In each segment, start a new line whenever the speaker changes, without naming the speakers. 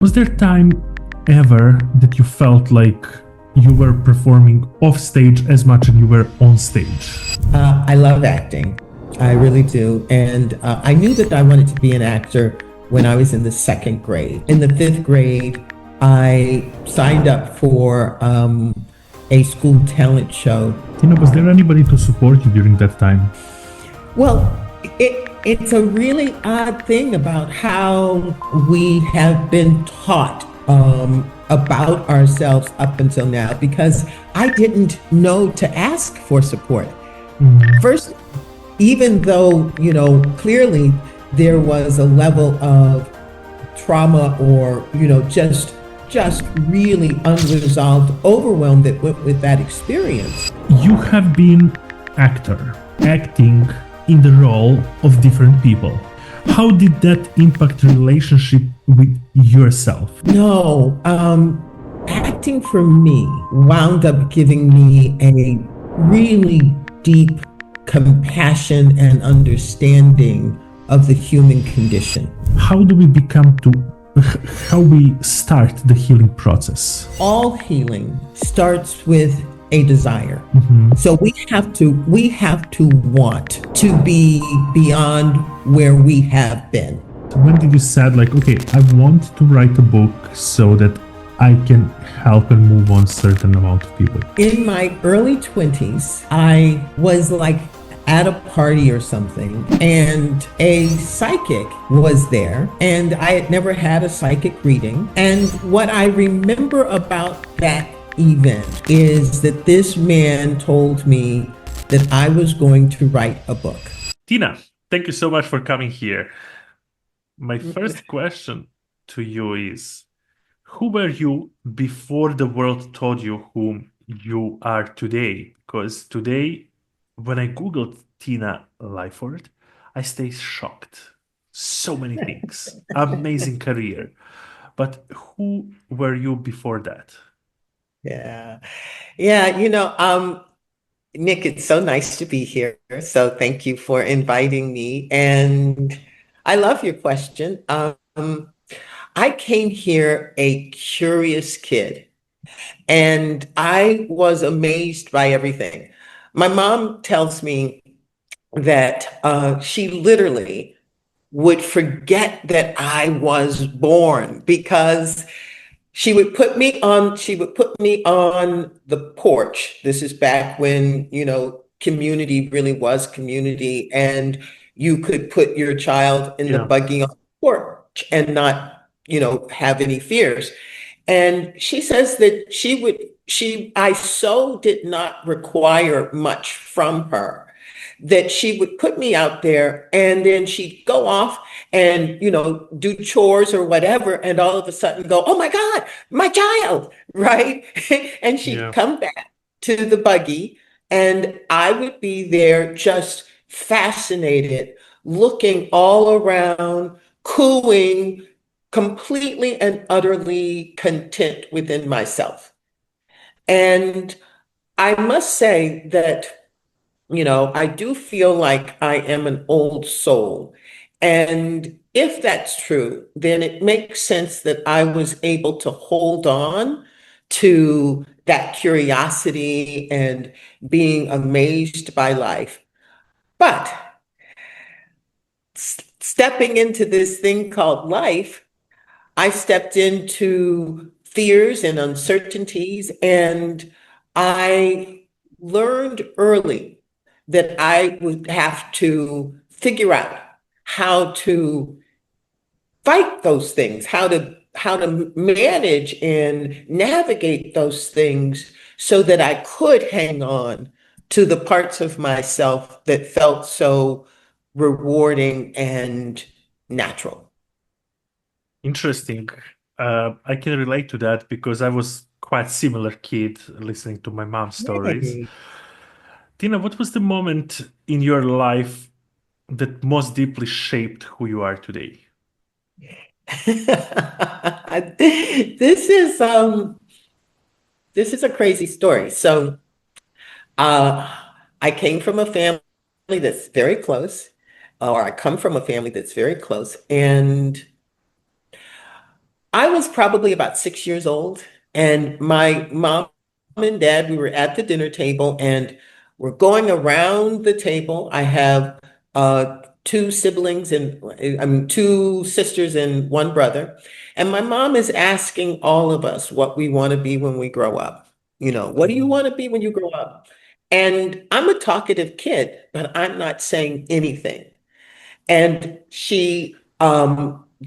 Was there time ever that you felt like you were performing off stage as much as you were on stage?
I love acting. I really do. And I knew that I wanted to be an actor when I was in the second grade. In the fifth grade, I signed up for a school talent show.
Tina, was there anybody to support you during that time?
Well, it's a really odd thing about how we have been taught about ourselves up until now, because I didn't know to ask for support. First, even though, clearly there was a level of trauma or, just really unresolved overwhelm that went with that experience.
You have been acting in the role of different people. How did that impact relationship with yourself?
No, acting for me wound up giving me a really deep compassion and understanding of the human condition.
How we start the healing process?
All healing starts with a desire. So we have to want to be beyond where we have been.
When did you said like, okay, I want to write a book so that I can help and move on certain amount of people?
In my early 20s, I was like at a party or something, and a psychic was there, and I had never had a psychic reading. And what I remember about that event is that this man told me that I was going to write a book.
Tina, thank you so much for coming here. My first question to you is, who were you before the world told you whom you are today? Because today, when I Googled Tina Lifford, I stay shocked. So many things. Amazing career. But who were you before that?
Yeah. Nick, it's so nice to be here. So thank you for inviting me. And I love your question. I came here a curious kid, and I was amazed by everything. My mom tells me that she literally would forget that I was born, because she would put me on the porch. This is back when, community really was community, and you could put your child in the buggy on the porch and not, have any fears. And she says that I so did not require much from her, that she would put me out there, and then she'd go off and, do chores or whatever, and all of a sudden go, oh my God, my child, right? And she'd come back to the buggy, and I would be there just fascinated, looking all around, cooing, completely and utterly content within myself. And I must say that, I do feel like I am an old soul. And if that's true, then it makes sense that I was able to hold on to that curiosity and being amazed by life. But stepping into this thing called life, I stepped into fears and uncertainties, and I learned early that I would have to figure out how to fight those things, how to manage and navigate those things so that I could hang on to the parts of myself that felt so rewarding and natural.
Interesting. I can relate to that because I was quite similar kid listening to my mom's stories.
Yay.
Tina, what was the moment in your life that most deeply shaped who you are today?
This is a crazy story. So I came from a family that's very close, or I come from a family that's very close, and I was probably about 6 years old, and my mom and dad, we were at the dinner table, and we're going around the table. I have two siblings and two sisters and one brother. And my mom is asking all of us what we want to be when we grow up. What do you
Mhm.
want to be when you grow up? And I'm a talkative kid, but I'm not saying anything. And she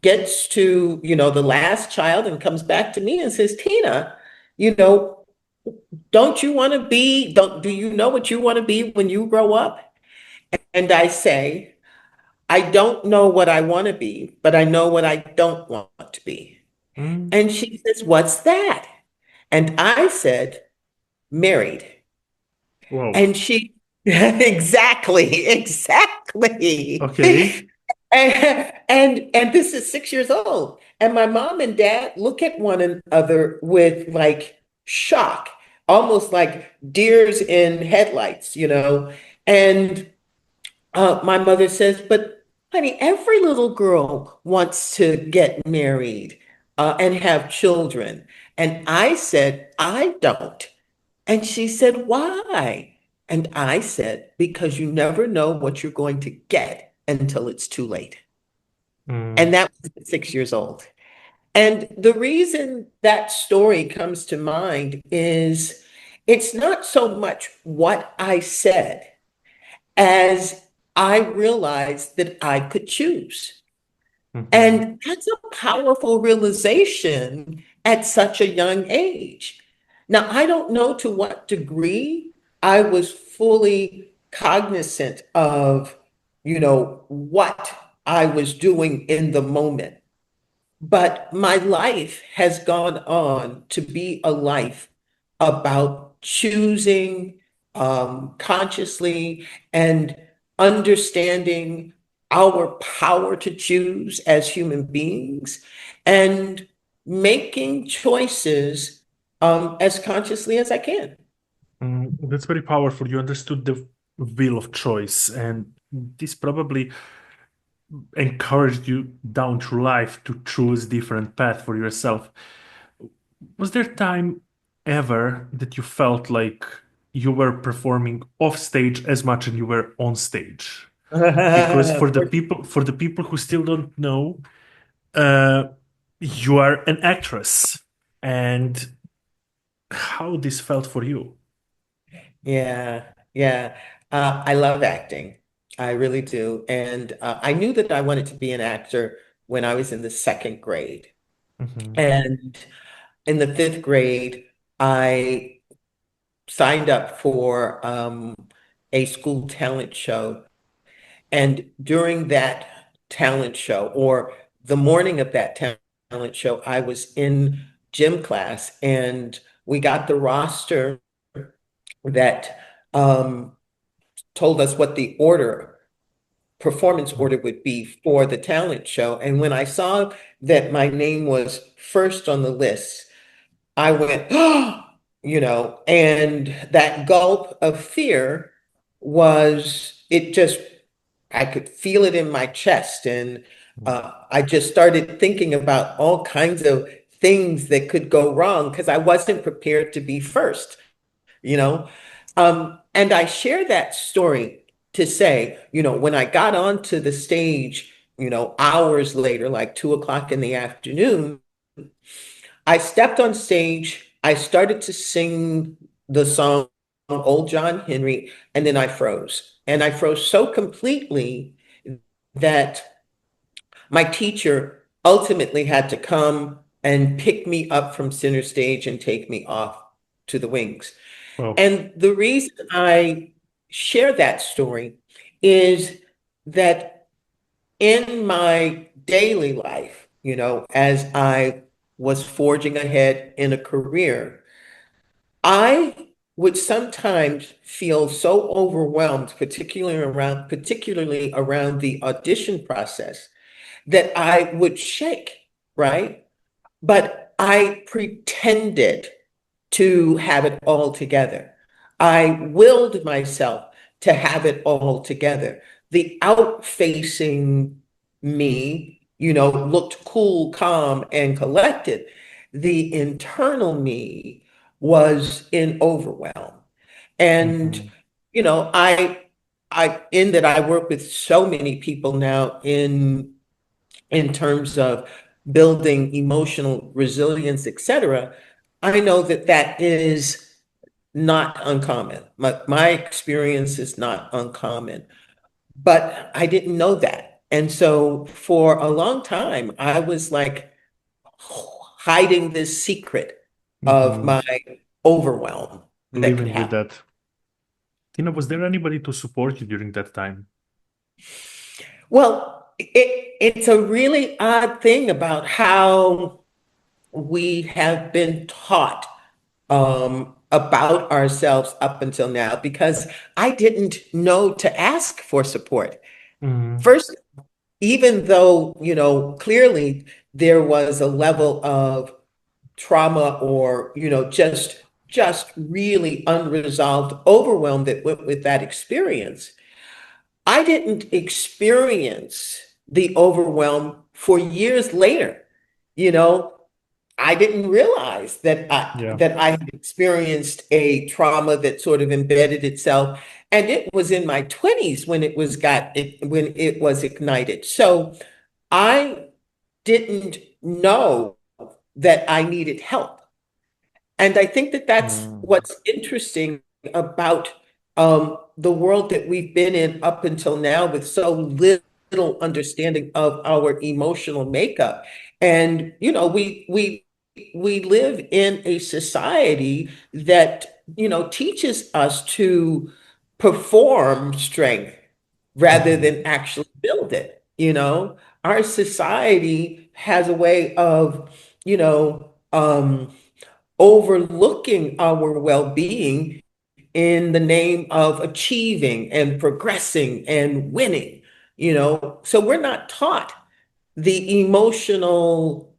gets to, the last child and comes back to me and says, Tina, you know, do you know what you want to be when you grow up? And I say, I don't know what I want to be, but I know what I don't want to be.
Mm.
And she says, what's that? And I said, married.
Wow.
And she, exactly, exactly.
Okay.
And this is 6 years old. And my mom and dad look at one another with like shock, almost like deers in headlights. And my mother says, but honey, every little girl wants to get married and have children. And I said, I don't. And she said, why? And I said, because you never know what you're going to get until it's too late.
Mm.
And that was at 6 years old. And the reason that story comes to mind is it's not so much what I said as I realized that I could choose.
Mhm.
And that's a powerful realization at such a young age. Now, I don't know to what degree I was fully cognizant of, what I was doing in the moment. But my life has gone on to be a life about choosing consciously and understanding our power to choose as human beings and making choices as consciously as I can.
That's very powerful. You understood the will of choice, and this probably encouraged you down through life to choose different path for yourself. Was there time ever that you felt like you were performing off stage as much as you were on stage? Because for the people who still don't know, uh, you are an actress, and how this felt for you.
Yeah, yeah. I love acting. I really do. And I knew that I wanted to be an actor when I was in the second grade.
Mhm.
And in the fifth grade, I signed up for a school talent show. And during that talent show, or the morning of that talent show, I was in gym class and we got the roster that told us what the performance order would be for the talent show. And when I saw that my name was first on the list, I went, oh, and that gulp of fear I could feel it in my chest. And I just started thinking about all kinds of things that could go wrong because I wasn't prepared to be first you know? And I share that story to say, when I got onto the stage, hours later, like 2 o'clock in the afternoon, I stepped on stage, I started to sing the song Old John Henry, and then I froze. And I froze so completely that my teacher ultimately had to come and pick me up from center stage and take me off to the wings.
Well,
And the reason I share that story is that in my daily life, as I was forging ahead in a career, I would sometimes feel so overwhelmed, particularly around the audition process, that I would shake, right? But I pretended to have it all together. I willed myself to have it all together. The out-facing me looked cool, calm, and collected. The internal me was in overwhelm. And,
Hmm.
you know, in that I work with so many people now in terms of building emotional resilience, et cetera, I know that that is not uncommon. My experience is not uncommon, but I didn't know that. And so for a long time, I was like hiding this secret of
Hmm.
my overwhelm that could
Living with
happen.
that. Tina, was there anybody to support you during that time?
Well, it's a really odd thing about how we have been taught about ourselves up until now because I didn't know to ask for support.
Hmm.
First, even though, clearly there was a level of trauma or, just really unresolved overwhelm that went with that experience, I didn't experience the overwhelm for years later. You know, I didn't realize that
Yeah.
I had experienced a trauma that sort of embedded itself, and it was in my 20s when when it was ignited. So I didn't know that I needed help. And I think that that's
Mm.
what's interesting about the world that we've been in up until now with so little understanding of our emotional makeup. And, we live in a society that, teaches us to perform strength rather
Hmm.
than actually build it. Our society has a way of, you know, overlooking our well-being in the name of achieving and progressing and winning, so we're not taught the emotional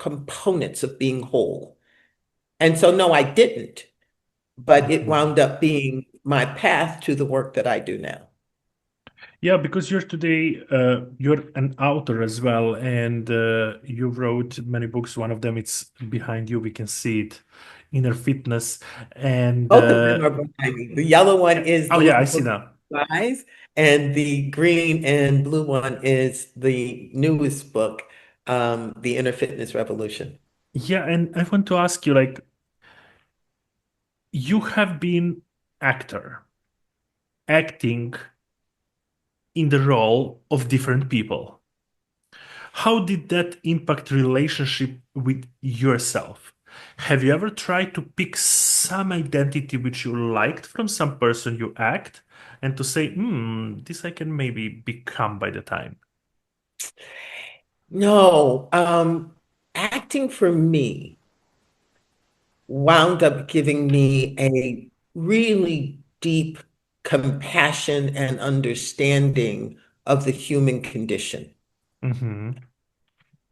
components of being whole. And so no, I didn't, but it
Hmm.
wound up being my path to the work that I do now.
Yeah, because you're an author as well, and you wrote many books. One of them, it's behind you. We can see it, Inner Fitness, and
Both of them are behind me. The yellow one
yeah.
is
Oh
the
yeah, I
little
see
book
now.
size, and the green and blue one is the newest book, The Inner Fitness Revolution.
Yeah, and I want to ask you, like, you have been actor, acting in the role of different people. How did that impact relationship with yourself? Have you ever tried to pick some identity which you liked from some person you act and to say, this I can maybe become by the time?
No, acting for me wound up giving me a really deep compassion and understanding of the human condition.
Hmm.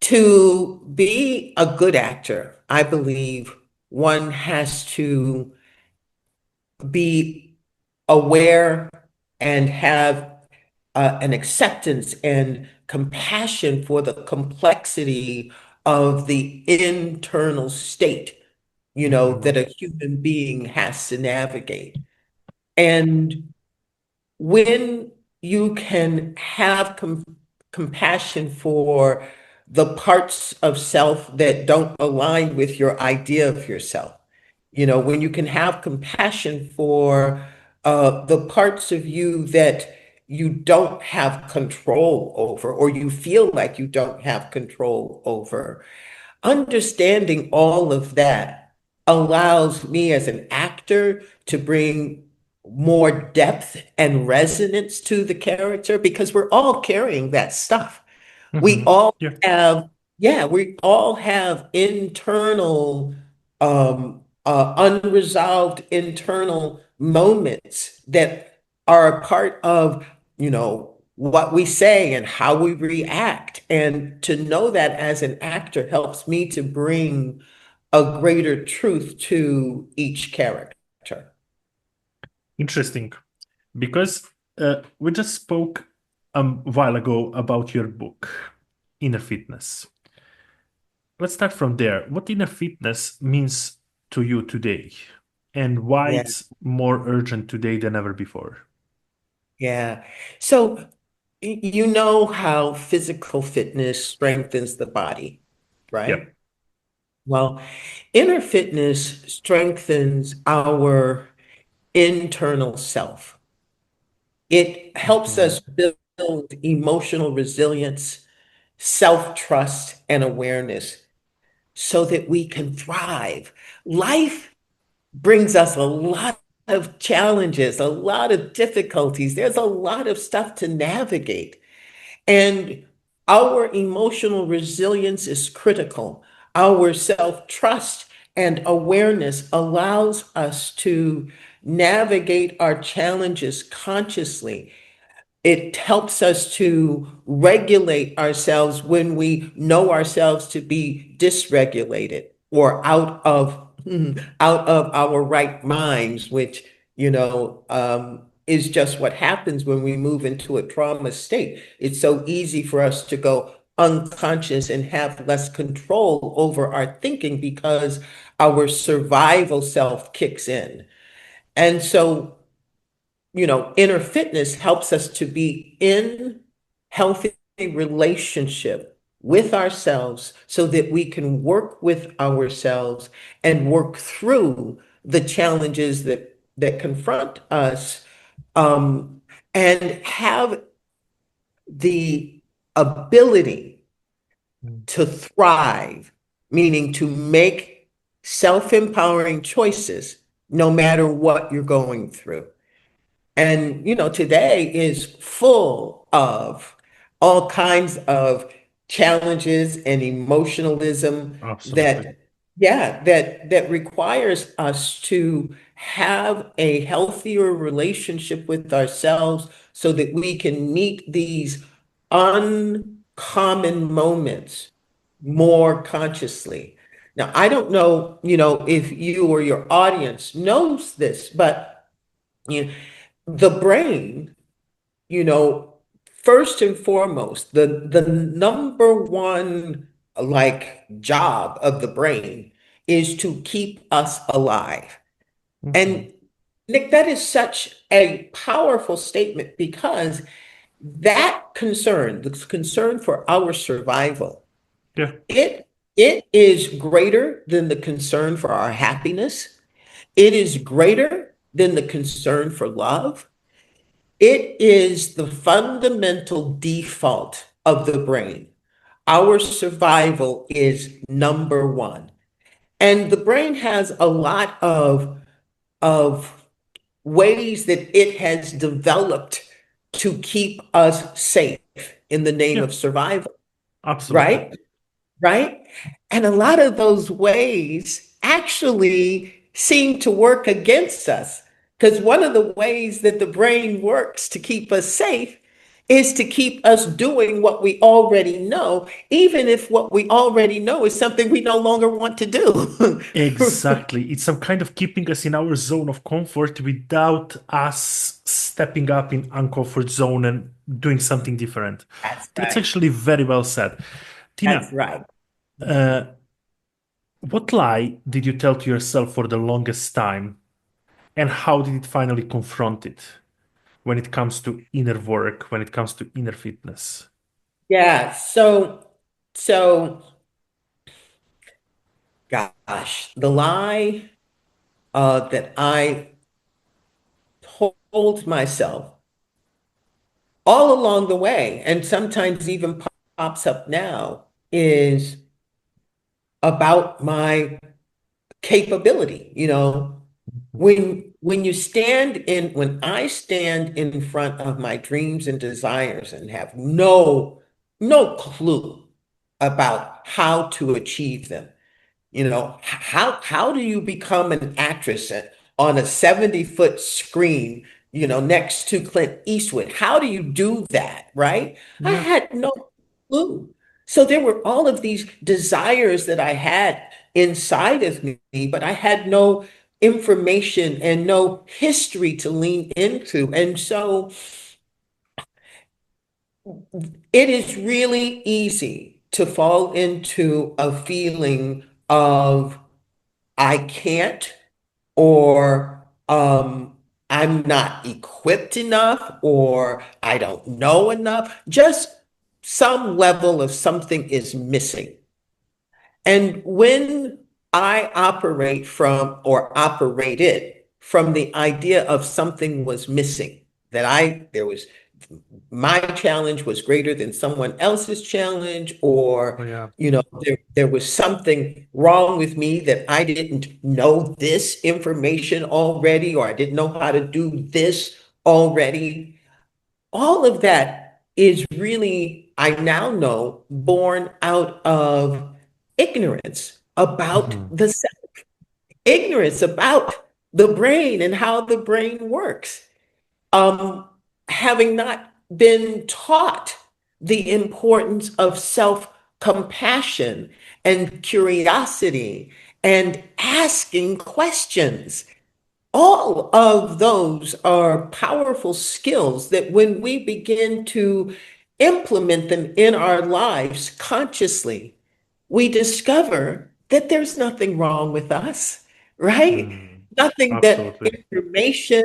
To be a good actor, I believe one has to be aware and have an acceptance and compassion for the complexity of the internal state,
Hmm.
that a human being has to navigate. And when you can have compassion for the parts of self that don't align with your idea of yourself, when you can have compassion for the parts of you that you don't have control over, or you feel like you don't have control over, understanding all of that allows me as an actor to bring more depth and resonance to the character because we're all carrying that stuff. We
Hmm.
all
Yeah.
have, yeah, we all have internal, unresolved internal moments that are a part of, what we say and how we react. And to know that as an actor helps me to bring a greater truth to each character.
Interesting. Because we just spoke a while ago about your book, Inner Fitness. Let's start from there. What inner fitness means to you today, and why
Yeah,
it's more urgent today than ever before?
yeah. So you know how physical fitness strengthens the body,
Yeah.
right? Well, inner fitness strengthens our internal self. It helps
Mhm.
us build emotional resilience, self-trust, and awareness so that we can thrive. Life brings us a lot of challenges, a lot of difficulties. There's a lot of stuff to navigate. And our emotional resilience is critical. Our self-trust and awareness allows us to navigate our challenges consciously. It helps us to regulate ourselves when we know ourselves to be dysregulated or out of our right minds, which is just what happens when we move into a trauma state. It's so easy for us to go unconscious and have less control over our thinking because our survival self kicks in. And so inner fitness helps us to be in healthy relationship with ourselves so that we can work with ourselves and work through the challenges that confront us, um, and have the ability
Mm.
to thrive, meaning to make self-empowering choices no matter what you're going through. And, today is full of all kinds of challenges and emotionalism
Absolutely.
that requires us to have a healthier relationship with ourselves so that we can meet these uncommon moments more consciously. Now, I don't know, if you or your audience knows this, but you know, the brain, you know, first and foremost, the number one job of the brain is to keep us alive.
Mhm.
And Nick, that is such a powerful statement because that concern, the concern for our survival,
Yeah.
it it is greater than the concern for our happiness. It is greater than the concern for love. It is the fundamental default of the brain. Our survival is number one. And the brain has a lot of ways that it has developed to keep us safe in the name
Yeah.
of survival,
Absolutely.
right? Right? And a lot of those ways actually seem to work against us. Because one of the ways that the brain works to keep us safe is to keep us doing what we already know, even if what we already know is something we no longer want to do.
Exactly. It's some kind of keeping us in our zone of comfort without us stepping up in uncomfort zone and doing something different.
That's
That's
right.
actually very well said.
That's
Tina,
right.
uh, what lie did you tell to yourself for the longest time, and how did it finally confront it when it comes to inner work, when it comes to inner fitness?
Yeah. So gosh, the lie that I told myself all along the way, and sometimes even pops up now, is about my capability. When I stand in front of my dreams and desires and have no clue about how to achieve them. How do you become an actress on a 70-foot screen, next to Clint Eastwood? How do you do that, right? I
Yeah.
had no clue. So there were all of these desires that I had inside of me, but I had no information and no history to lean into. And so it is really easy to fall into a feeling of I can't, or I'm not equipped enough, or I don't know enough. Just some level of something is missing. And when I operate from or operated from the idea of something was missing, that there was my challenge was greater than someone else's challenge, or
Oh, yeah.
there was something wrong with me, that I didn't know this information already, or I didn't know how to do this already. All of that is really, I now know, born out of ignorance about
Hmm.
the self, ignorance about the brain and how the brain works. Um, Having not been taught the importance of self-compassion and curiosity and asking questions. All of those are powerful skills that when we begin to implement them in our lives consciously, we discover that there's nothing wrong with us, right?
Mm.
Nothing that
Absolutely.
information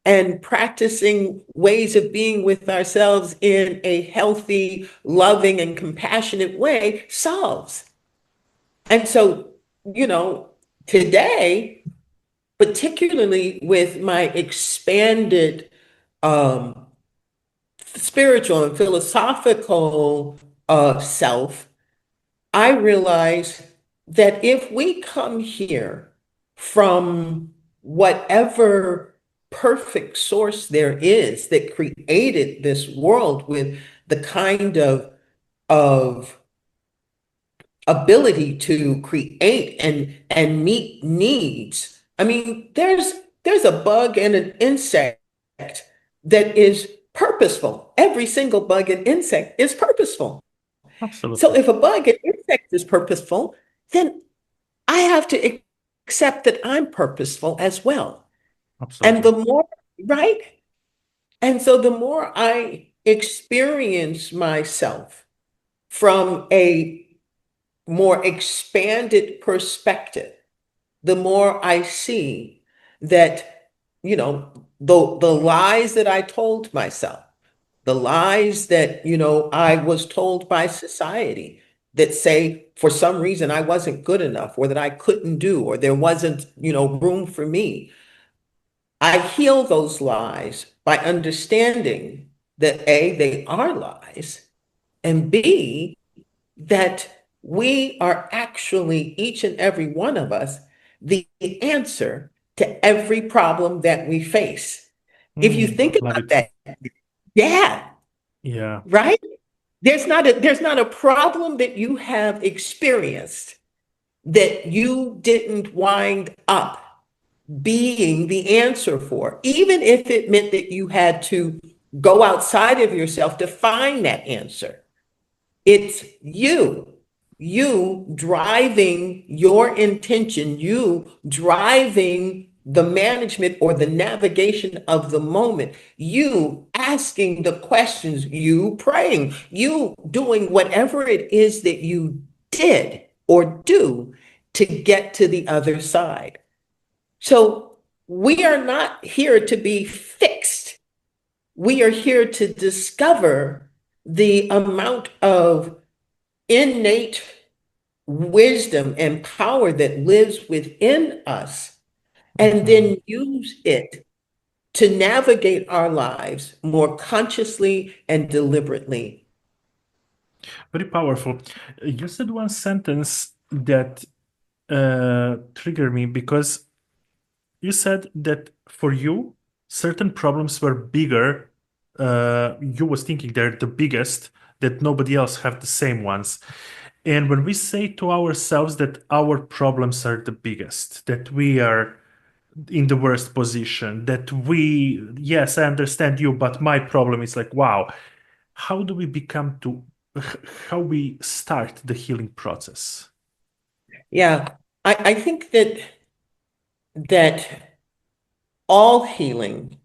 and practicing ways of being with ourselves in a healthy, loving, and compassionate way solves. And so, you know, today, particularly with my expanded um, spiritual and philosophical self, I realize that if we come here from whatever perfect source there is that created this world with the kind of ability to create and meet needs. I mean, there's a bug and an insect that is purposeful. Every single bug and insect is purposeful. So
Absolutely.
if a bug and insect is purposeful, then I have to accept that I'm purposeful as well. And
Absolutely.
the more, right? And so the more I experience myself from a more expanded perspective, the more I see that, the lies that I told myself, the lies that, I was told by society that say for some reason I wasn't good enough, or that I couldn't do, or there wasn't, room for me. I heal those lies by understanding that A, they are lies, and B, that we are actually, each and every one of us, the answer to every problem that we face. If you
Mm.
think
Love
about
it.
that, yeah,
Yeah.
right? There's not a problem that you have experienced that you didn't wind up being the answer for, even if it meant that you had to go outside of yourself to find that answer. It's you driving your intention, you driving the management or the navigation of the moment, you asking the questions, you praying, you doing whatever it is that you did or do to get to the other side. So we are not here to be fixed. We are here to discover the amount of innate wisdom and power that lives within us, and
Hmm.
then use it to navigate our lives more consciously and deliberately.
Very powerful. You said one sentence that triggered me because you said that for you, certain problems were bigger. You was thinking they're the biggest, that nobody else have the same ones. And when we say to ourselves that our problems are the biggest, that we are in the worst position, that we, yes, I understand you, but my problem is like, wow, how do we become to, how we start the healing process?
Yeah, I think that all healing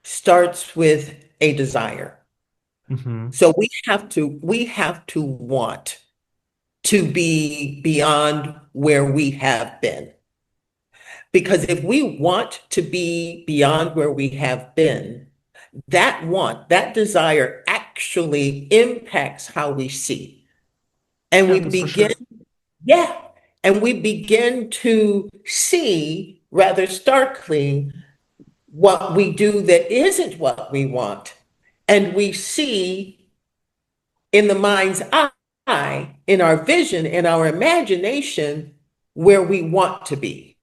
starts with a desire.
Hmm.
So we have to want to be beyond where we have been. Because if we want to be beyond where we have been, that want, that desire actually impacts how we see. And
Yeah,
we
that's for
begin,
sure.
yeah, and we begin to see rather starkly what we do that isn't what we want. And we see in the mind's eye, in our vision, in our imagination, where we want to be,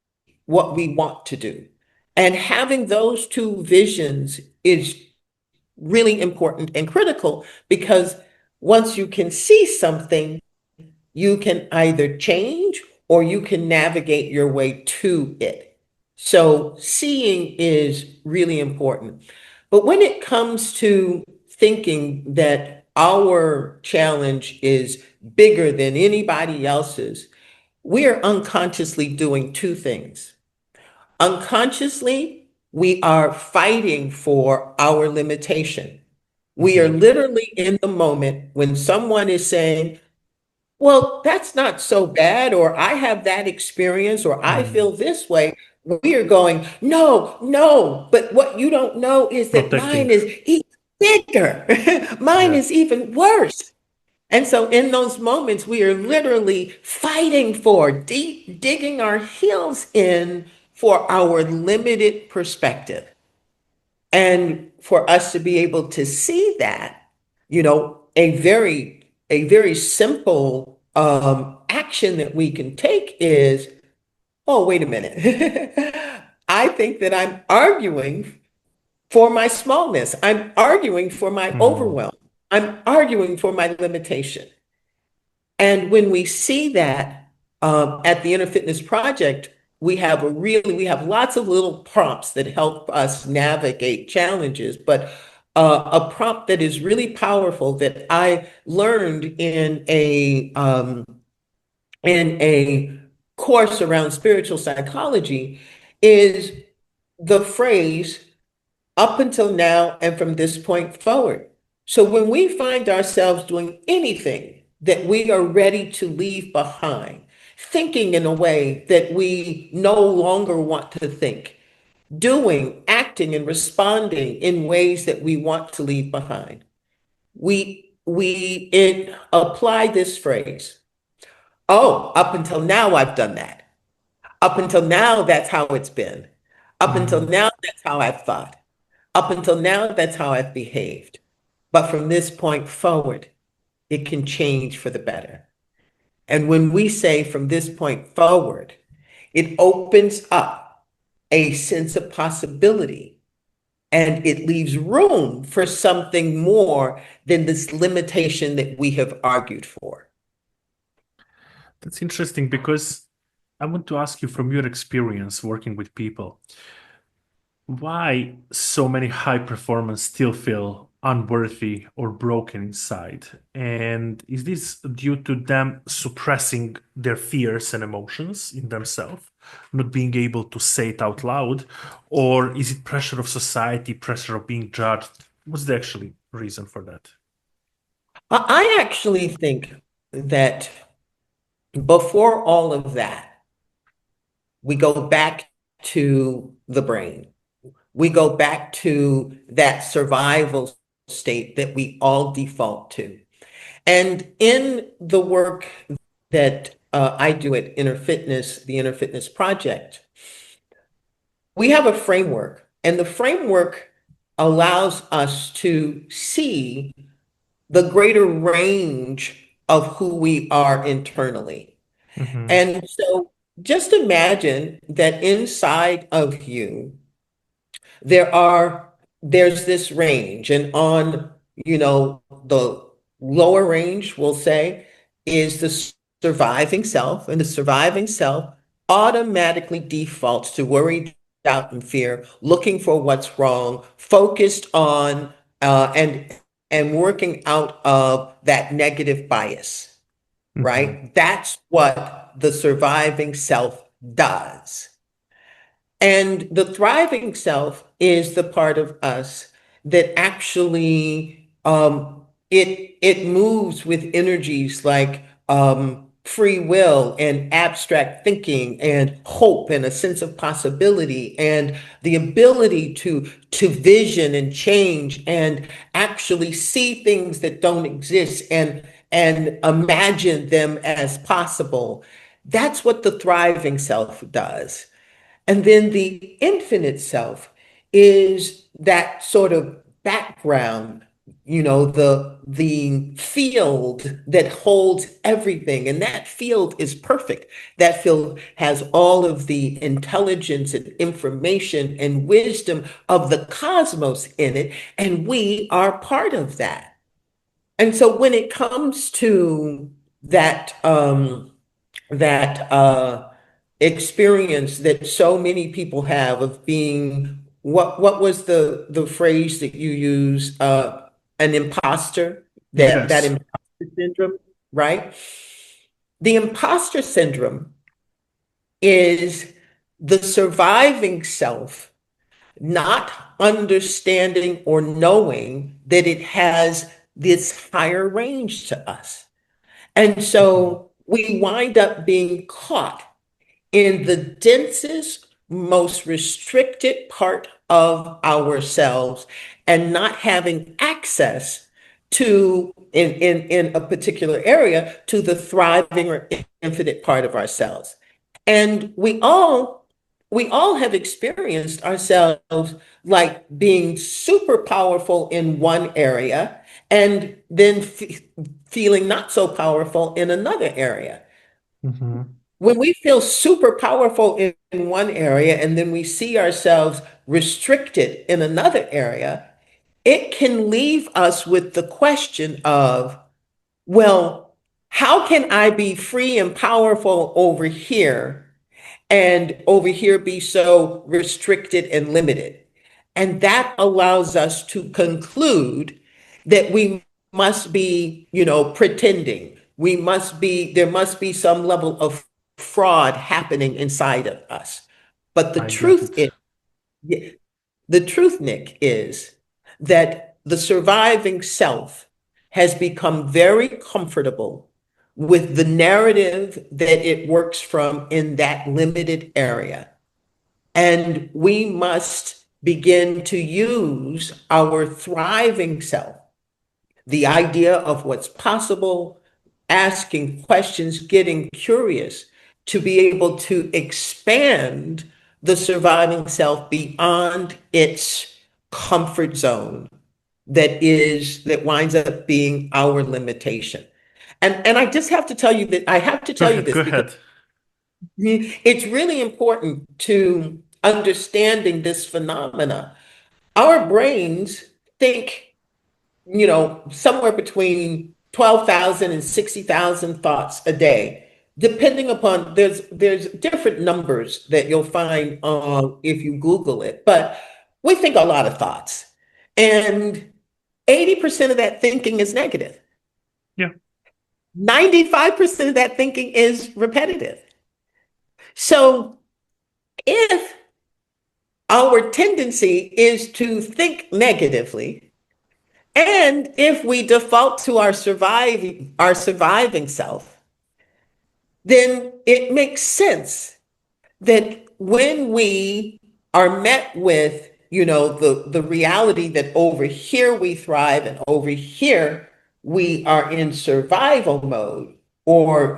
what we want to do. And having those two visions is really important and critical because once you can see something, you can either change or you can navigate your way to it. So seeing is really important. But when it comes to thinking that our challenge is bigger than anybody else's, we are unconsciously doing two things. Unconsciously, we are fighting for our limitation. We are
Hmm.
literally in the moment when someone is saying, well, that's not so bad, or I have that experience, or I feel
Mm.
this way. We are going, no, no. But what you don't know is that
Protecting.
mine is even bigger. Mine
Yeah.
is even worse. And so in those moments, we are literally fighting for, deep digging our heels in for our limited perspective. And for us to be able to see that, a very simple action that we can take is, oh, wait a minute. I think that I'm arguing for my smallness. I'm arguing for my
Mm.
overwhelm. I'm arguing for my limitation. And when we see that at the Inner Fitness Project, we have lots of little prompts that help us navigate challenges. But a prompt that is really powerful that I learned in a course around spiritual psychology is the phrase up until now and from this point forward. So when we find ourselves doing anything that we are ready to leave behind, thinking in a way that we no longer want to think, doing, acting, and responding in ways that we want to leave behind, we apply this phrase. Oh, up until now, I've done that. Up until now, that's how it's been. Up until
Mm.
now, that's how I've thought. Up until now, that's how I've behaved. But from this point forward, it can change for the better. And when we say from this point forward, it opens up a sense of possibility and it leaves room for something more than this limitation that we have argued for.
That's interesting because I want to ask you from your experience working with people, why so many high performers still feel unworthy or broken inside? And is this due to them suppressing their fears and emotions in themselves, not being able to say it out loud? Or is it pressure of society, pressure of being judged? What's the actually reason for that?
I actually think that before all of that, we go back to the brain. We go back to that survival state that we all default to. And in the work that I do at Inner Fitness, the Inner Fitness Project, we have a framework, and the framework allows us to see the greater range of who we are internally.
Hmm.
And so just imagine that inside of you, there are there's this range, and on the lower range we'll say is the surviving self, and the surviving self automatically defaults to worry, doubt, and fear, looking for what's wrong, focused on and working out of that negative bias,
Hmm.
right? That's what the surviving self does. And the thriving self is the part of us that actually it moves with energies like free will and abstract thinking and hope and a sense of possibility and the ability to vision and change and actually see things that don't exist and imagine them as possible. That's what the thriving self does. And then the infinite self is that sort of background, the field that holds everything. And that field is perfect. That field has all of the intelligence and information and wisdom of the cosmos in it. And we are part of that. And so when it comes to that experience that so many people have of being what was the phrase that you use, an imposter, that
Yes.
imposter syndrome, right? The imposter syndrome is the surviving self not understanding or knowing that it has this higher range to us. And
Mhm.
so we wind up being caught in the densest, most restricted part of ourselves and not having access to, in a particular area, to the thriving or infinite part of ourselves. And we all have experienced ourselves like being super powerful in one area and then feeling not so powerful in another area.
Mhm.
When we feel super powerful in one area and then we see ourselves restricted in another area, it can leave us with the question of, well, how can I be free and powerful over here and over here be so restricted and limited? And that allows us to conclude that we must be, pretending. There must be some level of fraud happening inside of us. But
I get it.
the truth, Nick, is that the surviving self has become very comfortable with the narrative that it works from in that limited area. And we must begin to use our thriving self, the idea of what's possible, asking questions, getting curious, to be able to expand the surviving self beyond its comfort zone that winds up being our limitation. And I just have to tell you that I have to
Go
tell you
ahead.
this
Go
because
ahead.
it's really important to understanding this phenomena. Our brains think, somewhere between 12,000 and 60,000 thoughts a day, depending upon, there's different numbers that you'll find if you Google it, but we think a lot of thoughts. And 80% of that thinking is negative.
Yeah.
95% of that thinking is repetitive. So if our tendency is to think negatively, and if we default to our surviving self, then it makes sense that when we are met with, the reality that over here we thrive and over here we are in survival mode, or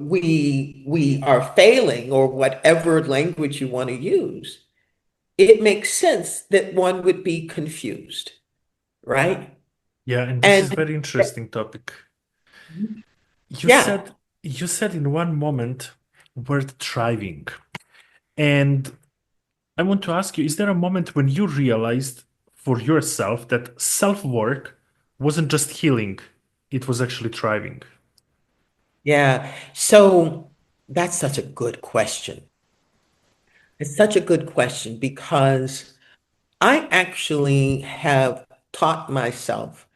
we are failing, or whatever language you want to use, it makes sense that one would be confused, right?
Yeah, and this is
And
very interesting topic. You
yeah,
said you said in one moment word thriving. And I want to ask you, is there a moment when you realized for yourself that self-work wasn't just healing, it was actually thriving?
yeah. So that's such a good question. It's such a good question because I actually have taught myself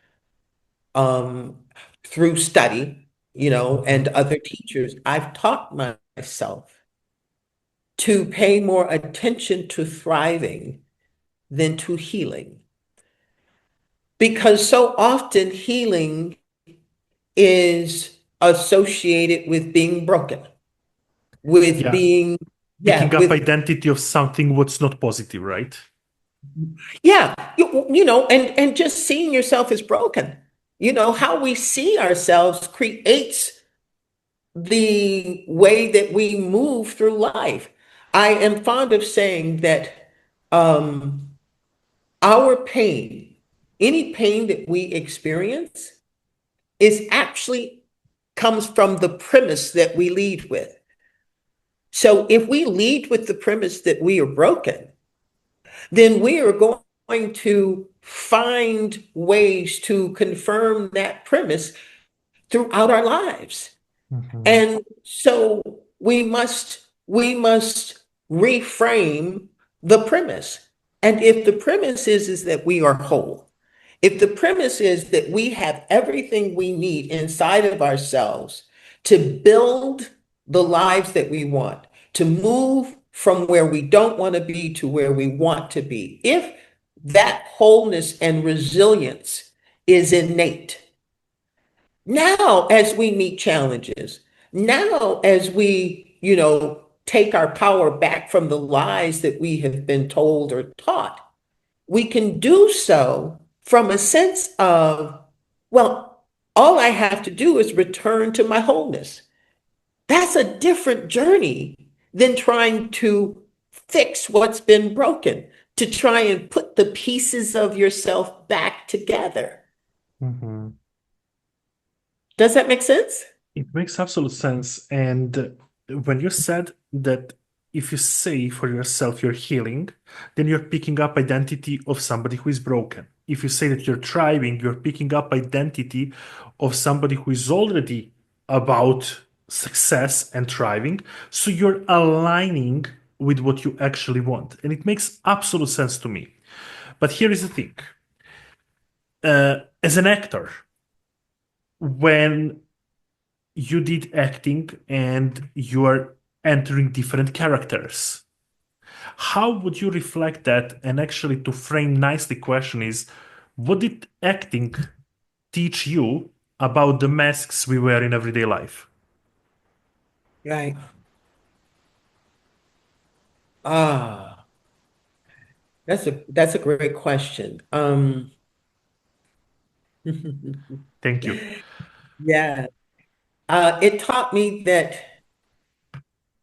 um, through study, and
Mhm.
other teachers, I've taught myself to pay more attention to thriving than to healing. because so often healing is associated with being broken, with
Yeah,
being,
picking
yeah,
up
with,
identity of something what's not positive, right?
yeah, and just seeing yourself as broken. How we see ourselves creates the way that we move through life. I am fond of saying that um, our pain, any pain that we experience, is actually comes from the premise that we lead with. So if we lead with the premise that we are broken, then we are going to find ways to confirm that premise throughout our lives.
Mhm.
And so we must reframe the premise. And if the premise is that we are whole, if the premise is that we have everything we need inside of ourselves to build the lives that we want, to move from where we don't want to be to where we want to be, if that wholeness and resilience is innate, now as we meet challenges, now as we, take our power back from the lies that we have been told or taught, we can do so from a sense of, well, all I have to do is return to my wholeness. That's a different journey than trying to fix what's been broken, to try and put the pieces of yourself back together.
Mhm.
Does that make sense?
It makes absolute sense. And when you said that if you say for yourself you're healing, then you're picking up identity of somebody who is broken. If you say that you're thriving, you're picking up identity of somebody who is already about success and thriving. So you're aligning with what you actually want. And it makes absolute sense to me. But here is the thing. As an actor, when you did acting and you are entering different characters. How would you reflect that? And actually, to frame nicely, question is, what did acting teach you about the masks we wear in everyday life?
Right. Ah, that's a great question.
Thank you.
Yeah. It taught me that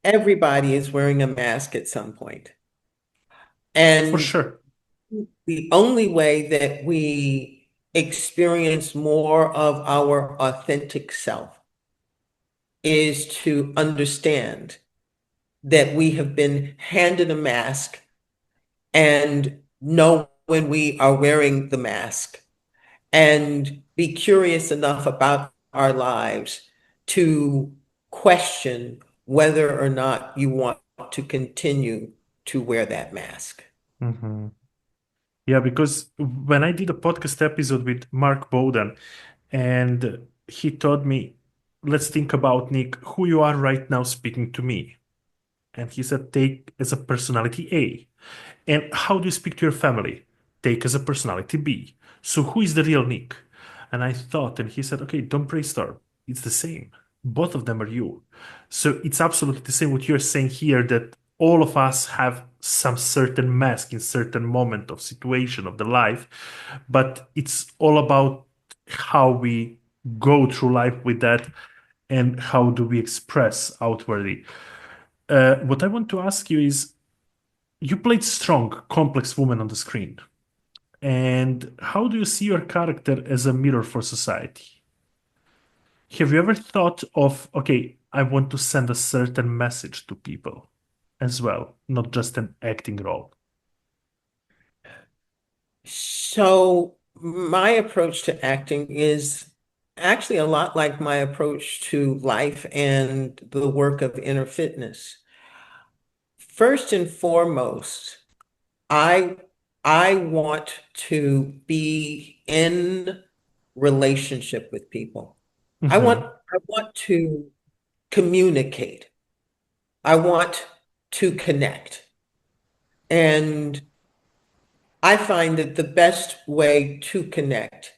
everybody is wearing a mask at some point.
For
And
sure.
the only way that we experience more of our authentic self is to understand that we have been handed a mask and know when we are wearing the mask and be curious enough about our lives to question whether or not you want to continue to wear that mask.
Mhm. Yeah, because when I did a podcast episode with Mark Bowden, and he told me, let's think about Nick, who you are right now speaking to me. And he said, take as a personality A. And how do you speak to your family? Take as a personality B. So who is the real Nick? And I thought, and he said, okay, don't brainstorm. It's the same. Both of them are you. So it's absolutely the same what you're saying here that all of us have some certain mask in certain moment of situation of the life, but it's all about how we go through life with that and how do we express outwardly. What I want to ask you is you played strong, complex woman on the screen. And how do you see your character as a mirror for society? Have you ever thought of, okay, I want to send a certain message to people as well, not just an acting role?
So, my approach to acting is actually a lot like my approach to life and the work of inner fitness. First and foremost, I I want to be in relationship with people. I want
Hmm.
I want to communicate. I want to connect. And I find that the best way to connect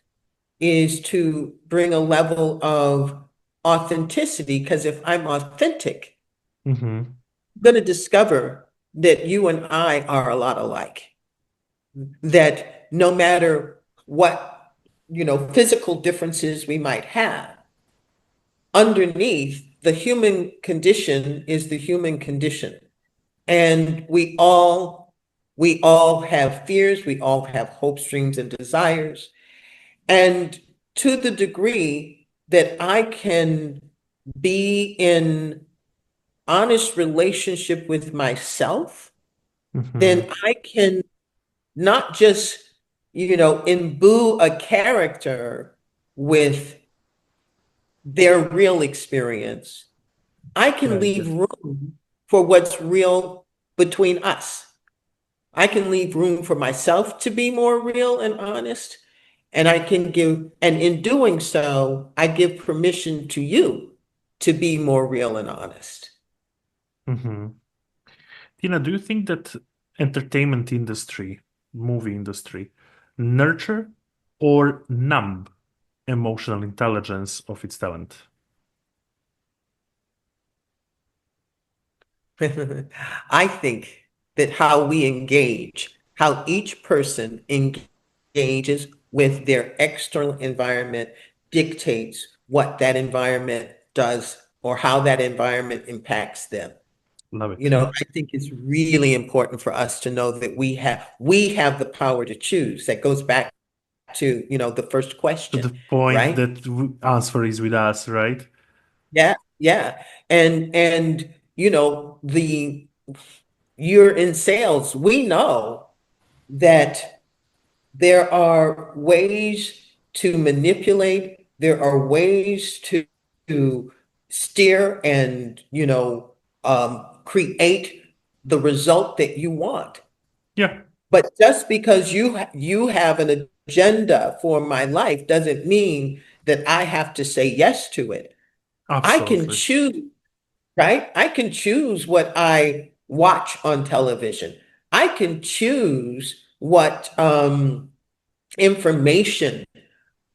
is to bring a level of authenticity, because if I'm authentic,
Mm-hmm.
I'm going to discover that you and I are a lot alike, that no matter what, physical differences we might have, underneath the human condition is the human condition. And we all have fears, we all have hopes, dreams, and desires. And to the degree that I can be in honest relationship with myself, then
Mm-hmm.
I can not just, imbue a character with their real experience. I can
Very
leave
good.
room for what's real between us. I can leave room for myself to be more real and honest. And in doing so, I give permission to you to be more real and honest.
Mm-hmm. Tina, do you think that entertainment industry, movie industry, nurture or numb emotional intelligence of its talent?
I think that how we engage, how each person engages with their external environment dictates what that environment does or how that environment impacts them.
Love it.
I think it's really important for us to know that we have the power to choose. That goes back to, the first
To
question,
the point
right?
that answer is with us, right?
Yeah, yeah. And you're in sales. We know that there are ways to manipulate, there are ways to steer and, create the result that you want.
Yeah,
But just because you have an agenda for my life doesn't mean that I have to say yes to it. I can
absolutely.
choose, right? I can choose what I watch on television. I can choose what information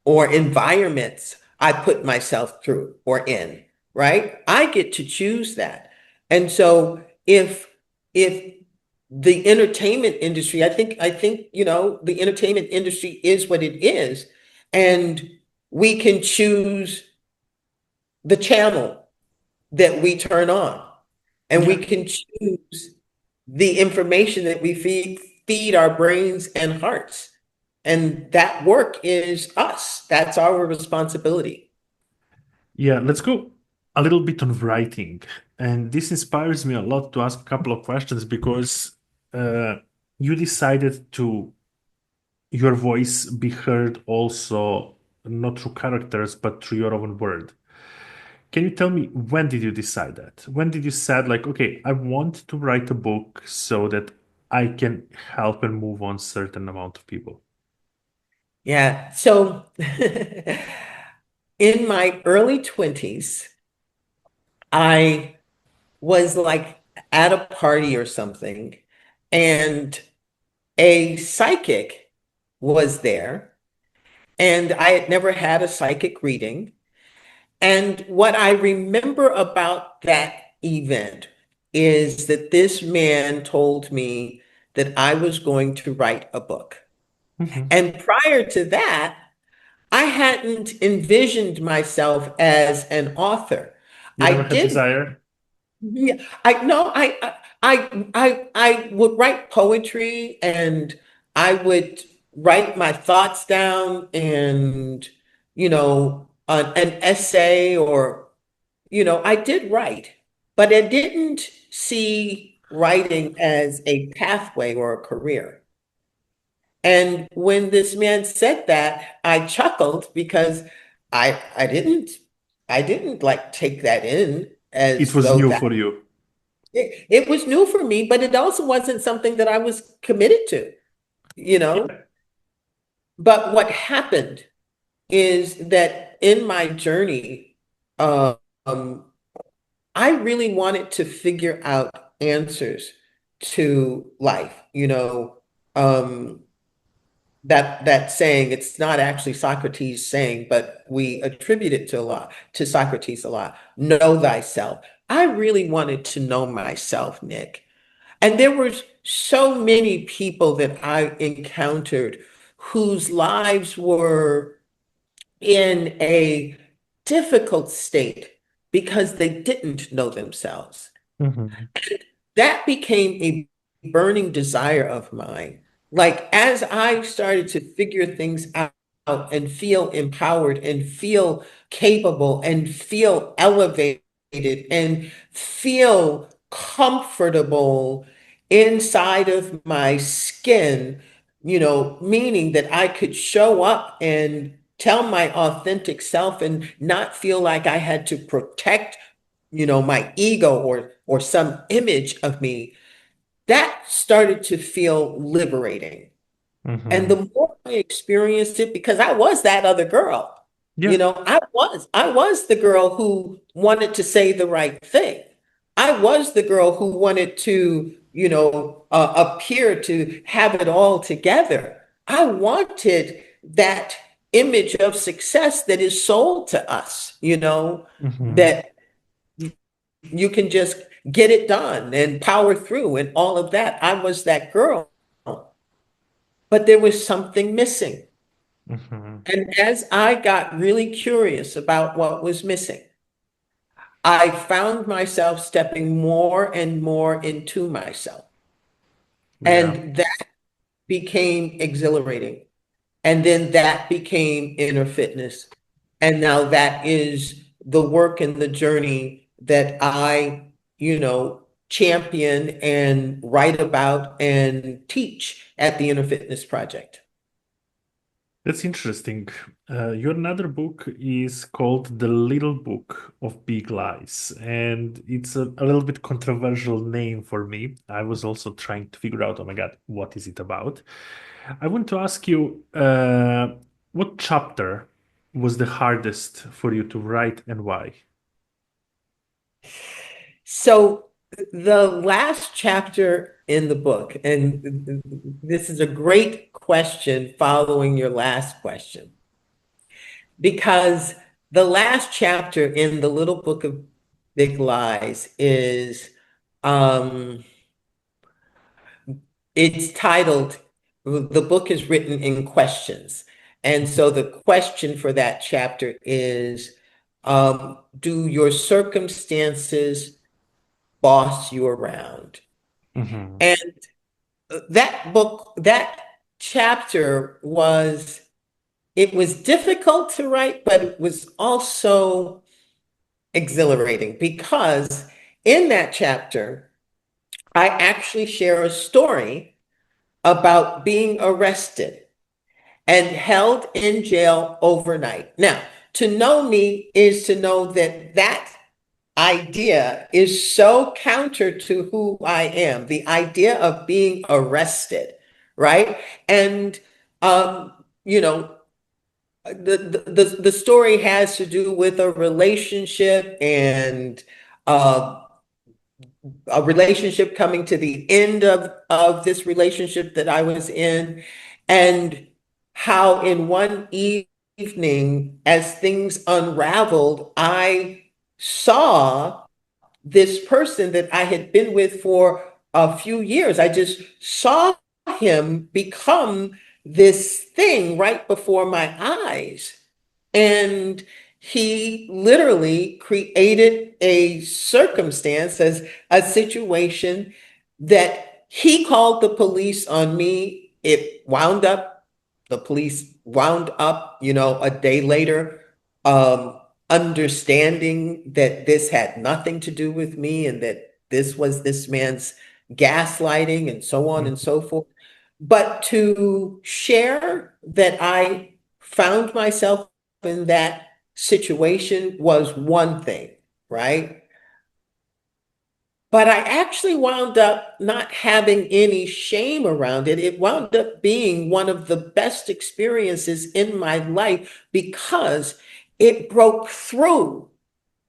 or environments I put myself through or in, right? I get to choose that. And so if the entertainment industry, I think, the entertainment industry is what it is, and we can choose the channel that we turn on, and we
Yeah.
can choose the information that we feed our brains and hearts. And that work is us. That's our responsibility.
Yeah, let's go a little bit on writing. And this inspires me a lot to ask a couple of questions because uh, you decided to your voice be heard also not through characters but through your own word. Can you tell me when did you decide that? When did you said like, okay, I want to write a book so that I can help and move on certain amount of people?
Yeah. So in my early 20s, I was like at a party or something, and a psychic was there, and I had never had a psychic reading. And what I remember about that event is that this man told me that I was going to write a book.
Mhm.
And prior to that, I hadn't envisioned myself as an author.
You
I
never had
did.
desire?
Yeah, I no, I would write poetry, and I would write my thoughts down, and an essay, or I did write, but I didn't see writing as a pathway or a career. And when this man said that, I chuckled because I didn't like take that in
It
as
was
though
new
that
for you.
it was new for me, but it also wasn't something that I was committed to, you know.
Yeah.
But what happened is that in my journey, um, I really wanted to figure out answers to life. that saying. It's not actually Socrates saying, but we attribute it to Socrates a lot. Know thyself. I really wanted to know myself, Nick. And there were so many people that I encountered whose lives were in a difficult state because they didn't know themselves.
Mhm.
That became a burning desire of mine. Like, as I started to figure things out and feel empowered and feel capable and feel elevated and feel comfortable inside of my skin, meaning that I could show up and tell my authentic self and not feel like I had to protect my ego or some image of me, that started to feel liberating. And
Mhm.
the more I experienced it, because I was that other girl,
Yeah.
I was the girl who wanted to say the right thing. I was the girl who wanted to, appear to have it all together. I wanted that image of success that is sold to us,
Mhm.
that you can just get it done and power through and all of that. I was that girl, but there was something missing.
Mhm.
And as I got really curious about what was missing, I found myself stepping more and more into myself.
Yeah.
And that became exhilarating. And then that became inner fitness. And now that is the work and the journey that I, champion and write about and teach at the Inner Fitness Project.
That's interesting. Your another book is called The Little Book of Big Lies, and it's a little bit controversial name for me. I was also trying to figure out, oh my God, what is it about? I want to ask you, what chapter was the hardest for you to write and why?
So the last chapter in the book, and this is a great question following your last question, because the last chapter in the Little Book of Big Lies is um it's titled, the book is written in questions. And so the question for that chapter is, do your circumstances boss you around?
Mhm.
And that chapter it was difficult to write, but it was also exhilarating because in that chapter, I actually share a story about being arrested and held in jail overnight. Now, to know me is to know that that idea is so counter to who I am, the idea of being arrested, right? And, um, you know, the story has to do with a relationship and uh, a relationship coming to the end of this relationship that I was in, and how in one evening, as things unraveled, I saw this person that I had been with for a few years. I just saw him become this thing right before my eyes. And he literally created a circumstance, as a situation that he called the police on me. The police wound up, a day later, understanding that this had nothing to do with me and that this was this man's gaslighting and so on and so forth. But to share that I found myself in that situation was one thing, right? But I actually wound up not having any shame around it. It wound up being one of the best experiences in my life because it broke through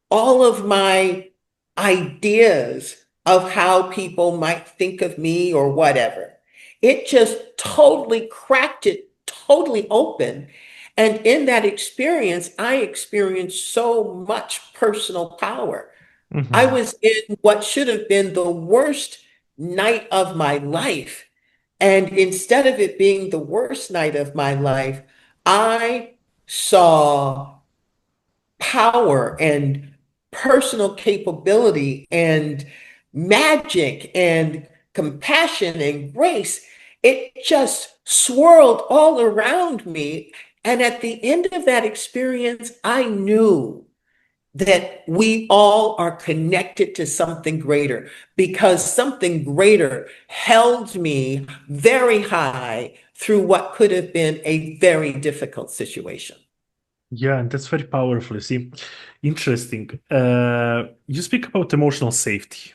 all of my ideas of how people might think of me or whatever. It just totally cracked it totally open. And in that experience, I experienced so much personal power. I
Hmm.
was in what should have been the worst night of my life. And instead of it being the worst night of my life, I saw power and personal capability and magic and compassion and grace. It just swirled all around me. And at the end of that experience, I knew that we all are connected to something greater because something greater held me very high through what could have been a very difficult situation.
Yeah, and that's very powerful. You see, interesting. You speak about emotional safety,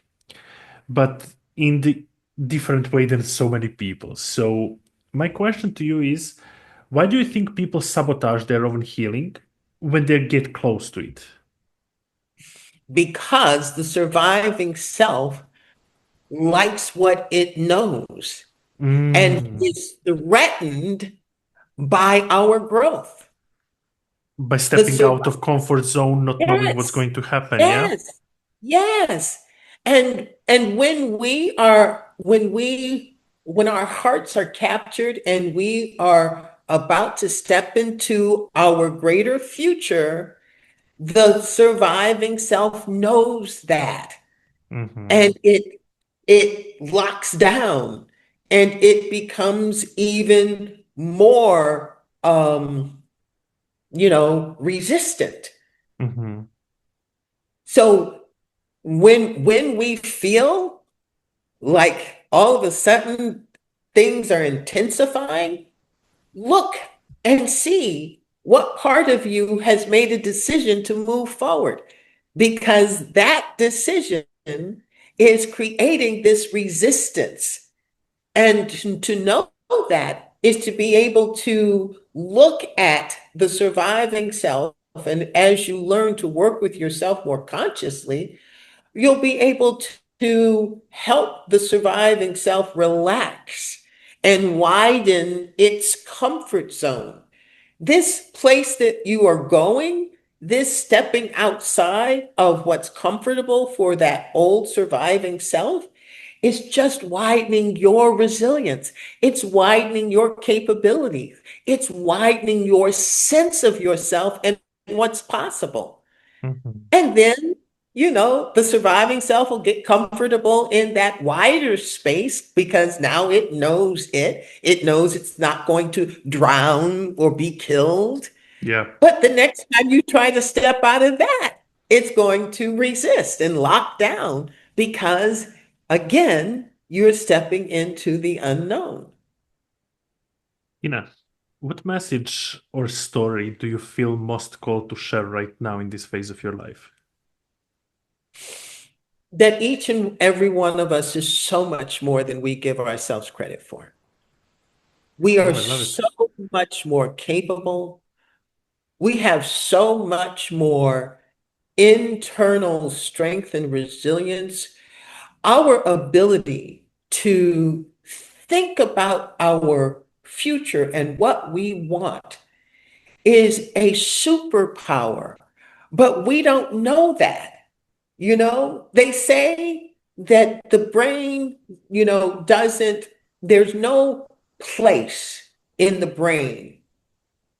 but in the different way than so many people. So my question to you is, why do you think people sabotage their own healing when they get close to it?
Because the surviving self likes what it knows and
Mm.
is threatened by our growth.
By
The
stepping
sur-
out of comfort zone, not knowing what's
yes,
going to happen, yeah?
yes, yes. And when our hearts are captured and we are about to step into our greater future, the surviving self knows that.
Hmm.
And it locks down and it becomes even more resistant.
Hmm.
So when we feel like all of a sudden things are intensifying, look and see what part of you has made a decision to move forward, because that decision is creating this resistance. And to know that is to be able to look at the surviving self. And as you learn to work with yourself more consciously, you'll be able to help the surviving self relax and widen its comfort zone. This place that you are going, this stepping outside of what's comfortable for that old surviving self, is just widening your resilience. It's widening your capabilities. It's widening your sense of yourself and what's possible.
Hmm.
And then, the surviving self will get comfortable in that wider space because now it knows it. It knows it's not going to drown or be killed.
Yeah.
But the next time you try to step out of that, it's going to resist and lock down because, again, you're stepping into the unknown.
Ina, what message or story do you feel most called to share right now in this phase of your life?
That each and every one of us is so much more than we give ourselves credit for. We
Oh,
are
I love it.
so much more capable. We have so much more internal strength and resilience. Our ability to think about our future and what we want is a superpower, but we don't know that. They say that the brain, there's no place in the brain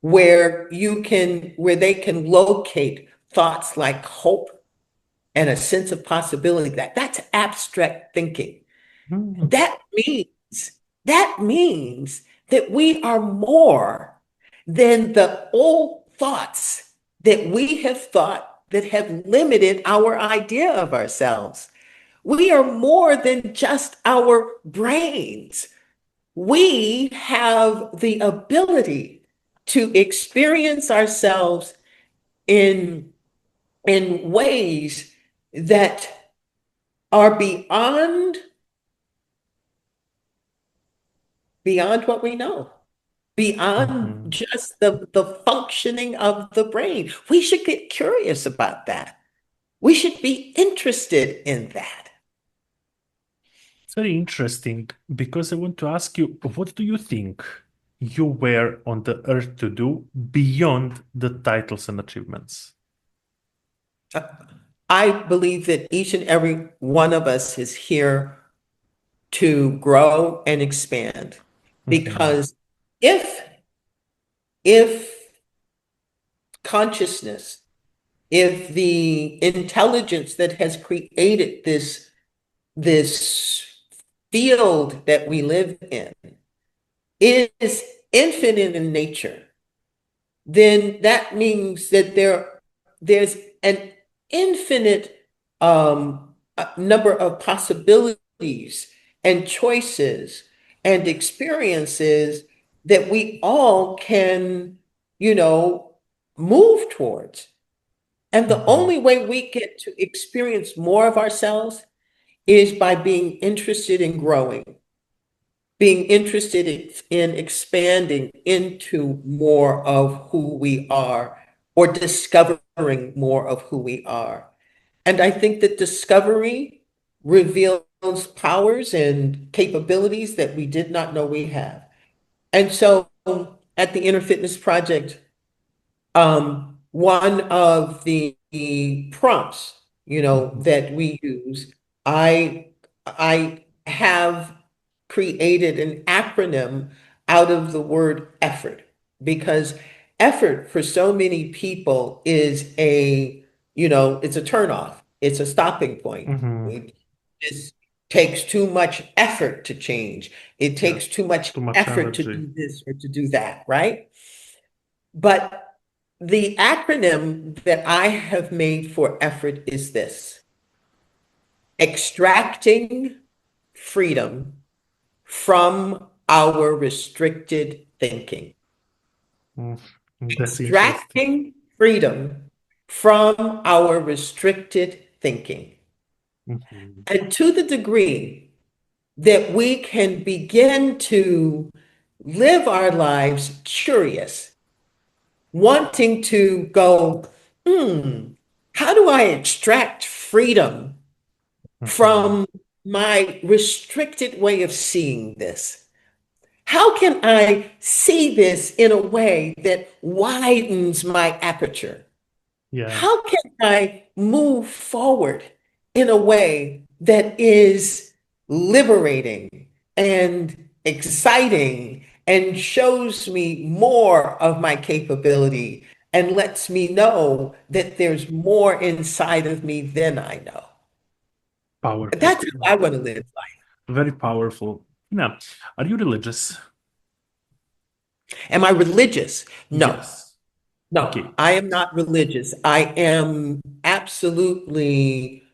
where they can locate thoughts like hope and a sense of possibility. That's abstract thinking.
Mm.
That means that we are more than the old thoughts that we have thought that have limited our idea of ourselves. We are more than just our brains. We have the ability to experience ourselves in in ways that are beyond what we know, beyond
Mhm.
just the functioning of the brain. We should get curious about that. We should be interested in that.
It's very interesting because I want to ask you, what do you think? you were on the earth to do beyond the titles and achievements?
I believe that each and every one of us is here to grow and expand.
Mhm,
Because if if consciousness, if the intelligence that has created this field that we live in is infinite in nature, then that means that there's an infinite number of possibilities and choices and experiences that we all can, you know, move towards. And the
mhm,
only way we get to experience more of ourselves is by being interested in growing, being interested in expanding into more of who we are or discovering more of who we are. And I think that discovery reveals powers and capabilities that we did not know we have. And so at the Inner Fitness Project, one of the prompts,
mhm,
that we use, I have created an acronym out of the word effort, because effort for so many people is it's a turnoff. It's a stopping point.
mhm.
It just takes too much effort to change. It
Yeah,
takes too much
too much
effort to
energy.
do this or to do that, right? But the acronym that I have made for effort is this: extracting freedom from our restricted thinking.
Mm, that's interesting.
Extracting freedom from our restricted thinking.
Mhm,
And to the degree that we can begin to live our lives curious, wanting to go, how do I extract freedom
mhm.
from my restricted way of seeing this? How can I see this in a way that widens my aperture?
Yeah,
How can I move forward in a way that is liberating and exciting and shows me more of my capability and lets me know that there's more inside of me than I know?
powerful.
That's how I want to live life.
Very powerful. Now, are you religious?
Am I religious? No.
Yes.
No,
Okay.
I am not religious. I am absolutely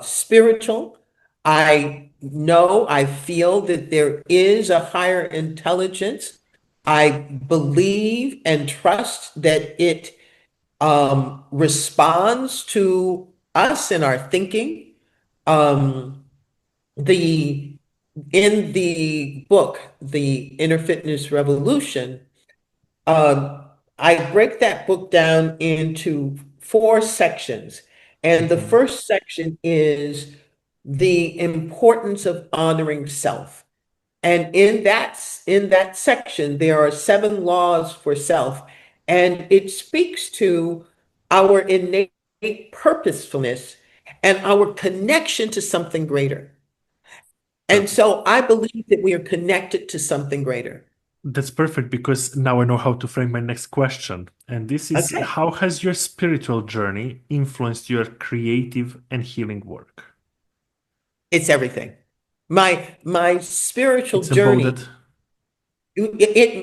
spiritual. I know, I feel that there is a higher intelligence. I believe and trust that it responds to us and our thinking. Um, the in the book, The Inner Fitness Revolution, um, I break that book down into four sections. And the
Mhm,
first section is the importance of honoring self. And in that section, there are 7 laws for self, and it speaks to our innate purposefulness and our connection to something greater. And
perfect.
so I believe that we are connected to something greater.
That's perfect because now I know how to frame my next question. And this is,
Okay.
how has your spiritual journey influenced your creative and healing work?
It's everything. My spiritual
It's
journey,
embodied.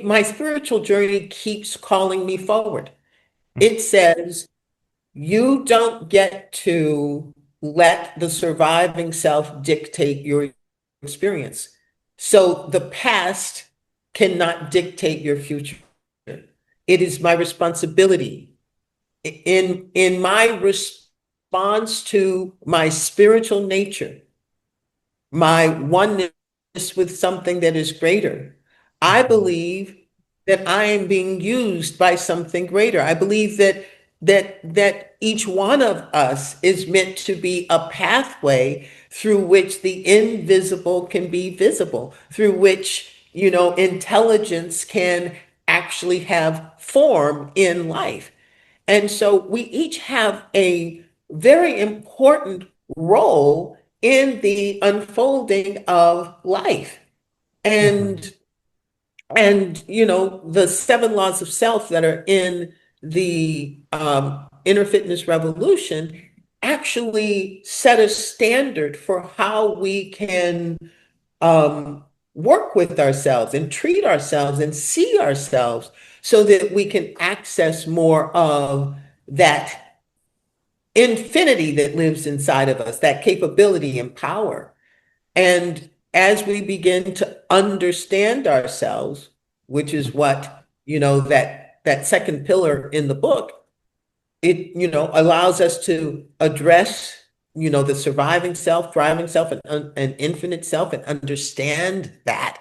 my spiritual journey keeps calling me forward.
Mm,
It says, you don't get to let the surviving self dictate your experience. So the past cannot dictate your future. It is my responsibility in my response to my spiritual nature, my oneness with something that is greater. I
mhm.
believe that I am being used by something greater. I believe that each one of us is meant to be a pathway through which the invisible can be visible, through which intelligence can actually have form in life. And so we each have a very important role in the unfolding of life.
Hmm.
And the seven laws of self that are in the inner fitness revolution actually set a standard for how we can um, work with ourselves and treat ourselves and see ourselves so that we can access more of that infinity that lives inside of us, that capability and power. And as we begin to understand ourselves, which is what, that second pillar in the book, it, allows us to address, the surviving self, thriving self, and infinite self, and understand that.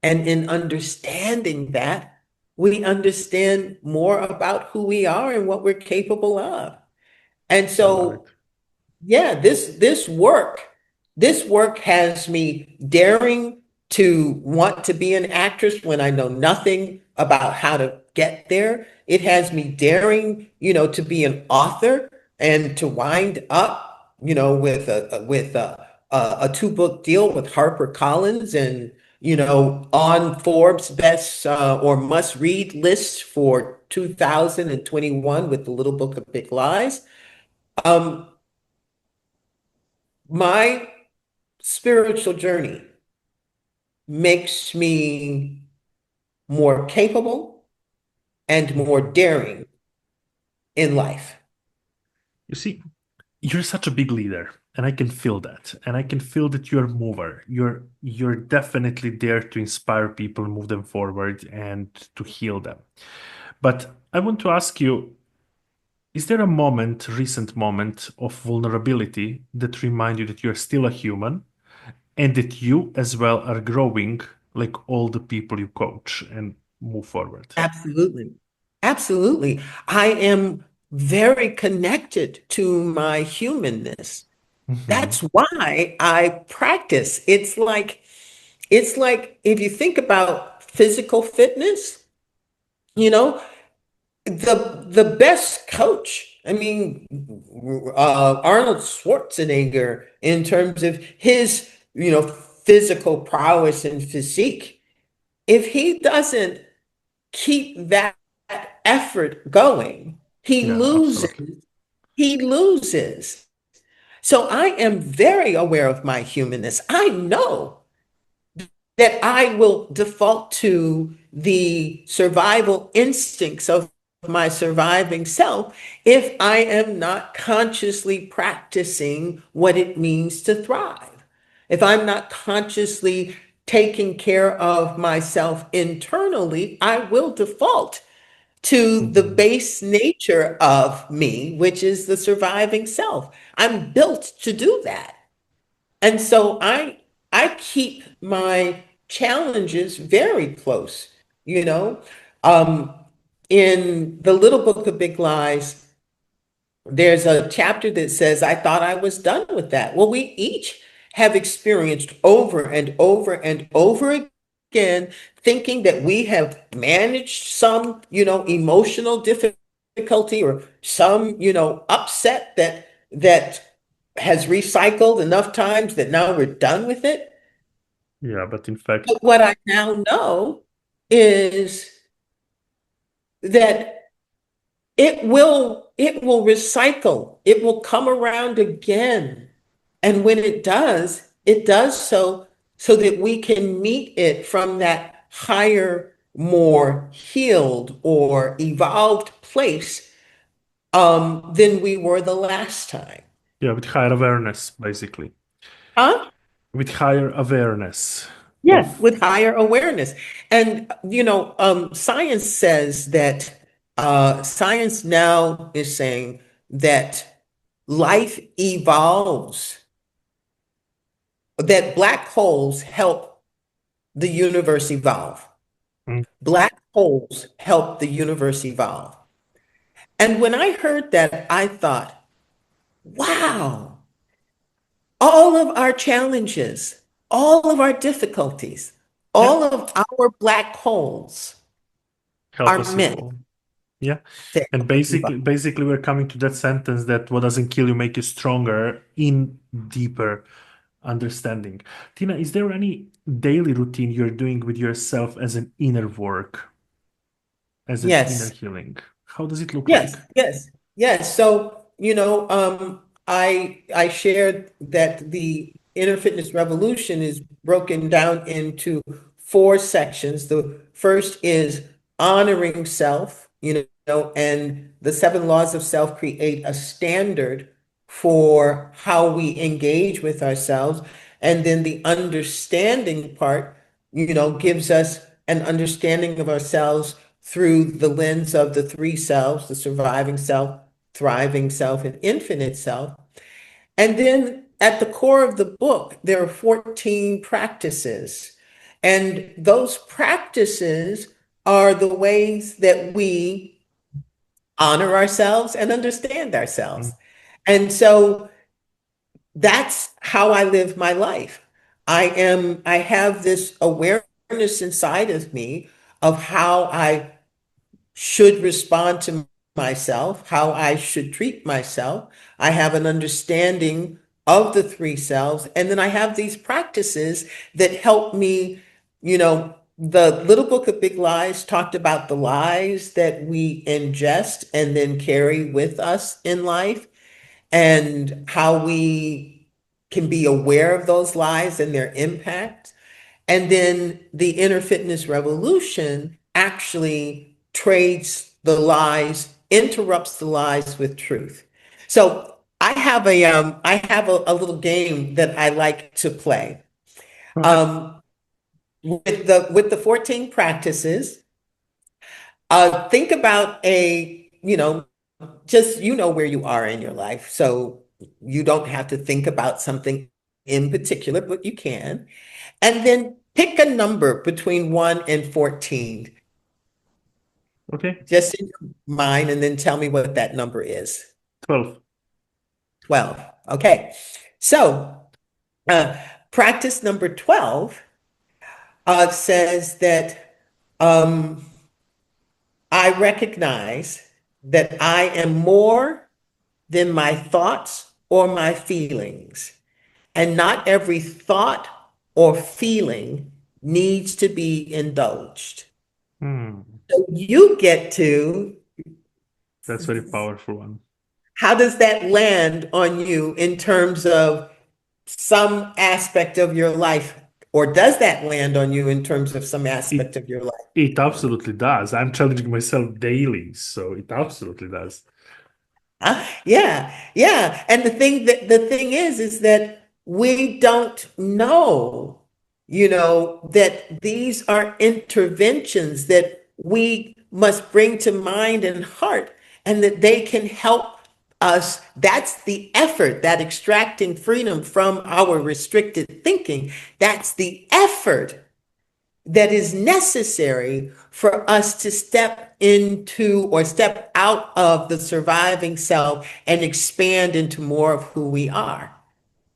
And in understanding that, we understand more about who we are and what we're capable of. And
I love it.
so yeah, this work has me daring to want to be an actress when I know nothing about how to get there. It has me daring, to be an author and to wind up, with a two-book deal with HarperCollins and on Forbes best or must read list for 2021 with the Little Book of Big Lies. Um, my spiritual journey makes me more capable and more
Mhm.
daring in life.
You see, you're such a big leader, and I can feel that. And I can feel that you're a mover. You're definitely there to inspire people, move them forward, and to heal them. But I want to ask you, is there a moment, recent moment of vulnerability that remind you that you're still a human and that you as well are growing like all the people you coach and move forward?
Absolutely. Absolutely. I am very connected to my humanness.
Hmm.
That's why I practice. It's like if you think about physical fitness, you know, the best coach. I mean, Arnold Schwarzenegger, in terms of his, physical prowess and physique, if he doesn't keep that effort going, he
Yeah, absolutely.
loses. He loses. So I am very aware of my humanness. I know that I will default to the survival instincts of my surviving self if I am not consciously practicing what it means to thrive. If I'm not consciously taking care of myself internally, I will default to the
Hmm.
base nature of me, which is the surviving self. I'm built to do that. And so I keep my challenges very close, you know. Um, in the Little Book of Big Lies, there's a chapter that says, I thought I was done with that. Well, we each have experienced over and over and over again thinking that we have managed some, emotional difficulty or some, upset that has recycled enough times that now we're done with it.
Yeah, but in fact,
But what I now know is that it will recycle. It will come around again. And when it does so that we can meet it from that higher, more healed or evolved place than we were the last time.
yeah, with higher awareness, basically.
Huh?
With higher awareness
Yeah,
of.
with higher awareness. And science says that science now is saying that life evolves, that black holes help the universe evolve.
Mm.
Black holes help the universe evolve. And when I heard that, I thought, wow, all of our challenges, all of our difficulties,
Yeah,
all of our black holes
help
are
us
meant
evolve. Yeah.
to
And
help us evolve.
basically we're coming to that sentence that what doesn't kill you make you stronger in deeper understanding. Tina, is there any daily routine you're doing with yourself as an inner work, as an inner
Yes.
healing? How does it look like?
Yes, yes, yes. So, I shared that the inner fitness revolution is broken down into four sections. The first is honoring self, and the seven laws of self create a standard for how we engage with ourselves. And then the understanding part, gives us an understanding of ourselves through the lens of the three selves, the surviving self, thriving self, and infinite self. And then at the core of the book, there are 14 practices. And those practices are the ways that we honor ourselves and understand ourselves.
Mm.
And so that's how I live my life. I have this awareness inside of me of how I should respond to myself, how I should treat myself. I have an understanding of the three selves. And then I have these practices that help me, the Little Book of Big Lies talked about the lies that we ingest and then carry with us in life and how we can be aware of those lies and their impact. And then the inner fitness revolution actually trades the lies, interrupts the lies with truth. So I have a little game that I like to play.
Go ahead.
Um, with the 14 practices, think about just where you are in your life. So you don't have to think about something in particular, but you can. And then pick a number between 1 and 14,
Okay.
just in your mind, and then tell me what that number is.
12.
12. Okay. So, uh, practice number 12 says that I recognize that I am more than my thoughts or my feelings, and not every thought or feeling needs to be indulged.
Hmm.
So you get to,
That's very powerful one.
how does that land on you in terms of some aspect of your life? Or does that land on you in terms of some
It
aspect of your life?
it absolutely does. I'm challenging myself daily, so it absolutely does.
Yeah, yeah. And the thing is that we don't know, that these are interventions that we must bring to mind and heart, and that they can help us. That's the effort, that extracting freedom from our restricted thinking. That's the effort that is necessary for us to step into or step out of the surviving self and expand into more of who we are.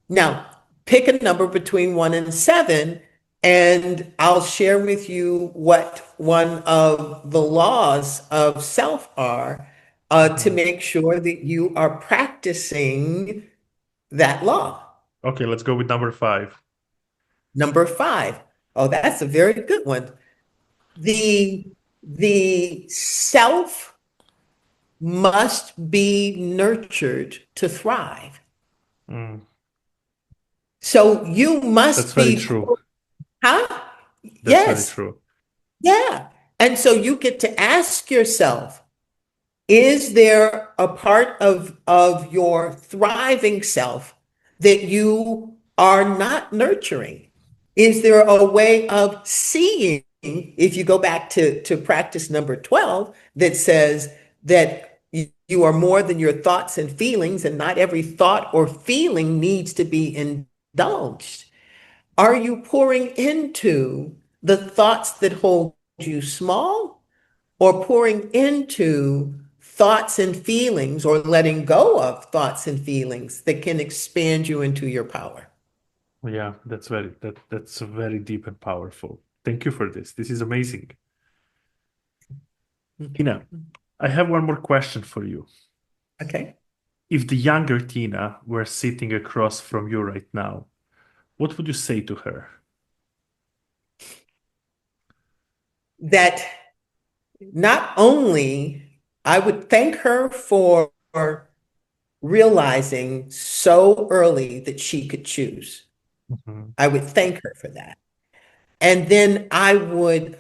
Now, pick a number between 1 and 7, and I'll share with you what one of the laws of self are, to
Mhm.
make sure that you are practicing that law.
Okay, let's go with number 5.
Number 5. Oh, that's a very good one. The the self must be nurtured to thrive.
Mm,
So you
that's
must
very
be,
true.
huh?
That's very
Yes,
true.
yeah. And so you get to ask yourself, is there a part of your thriving self that you are not nurturing? Is there a way of seeing, if you go back to practice number 12, that says that you are more than your thoughts and feelings, and not every thought or feeling needs to be indulged? Are you pouring into the thoughts that hold you small, or pouring into thoughts and feelings, or letting go of thoughts and feelings that can expand you into your power?
Yeah, that's very deep and powerful. Thank you for this. This is amazing. Tina, I have one more question for you.
Okay.
If the younger Tina were sitting across from you right now, what would you say to her?
That not only I would thank her for realizing so early that she could choose.
Mhm.
I would thank her for that. And then I would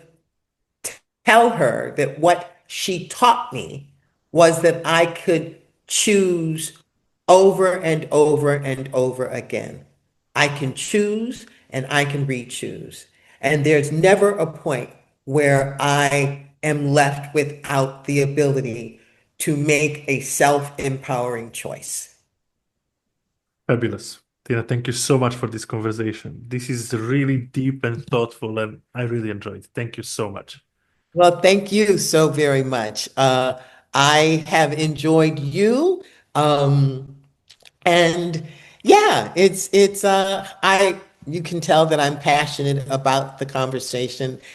tell her that what she taught me was that I could choose over and over and over again. I can choose and I can re-choose. And there's never a point where I am left without the ability to make a self-empowering choice.
Fabulous. Tina, thank you so much for this conversation. This is really deep and thoughtful, and I really enjoyed. Thank you so much.
Well, thank you so very much. I have enjoyed you. And yeah, it's I you can tell that I'm passionate about the conversation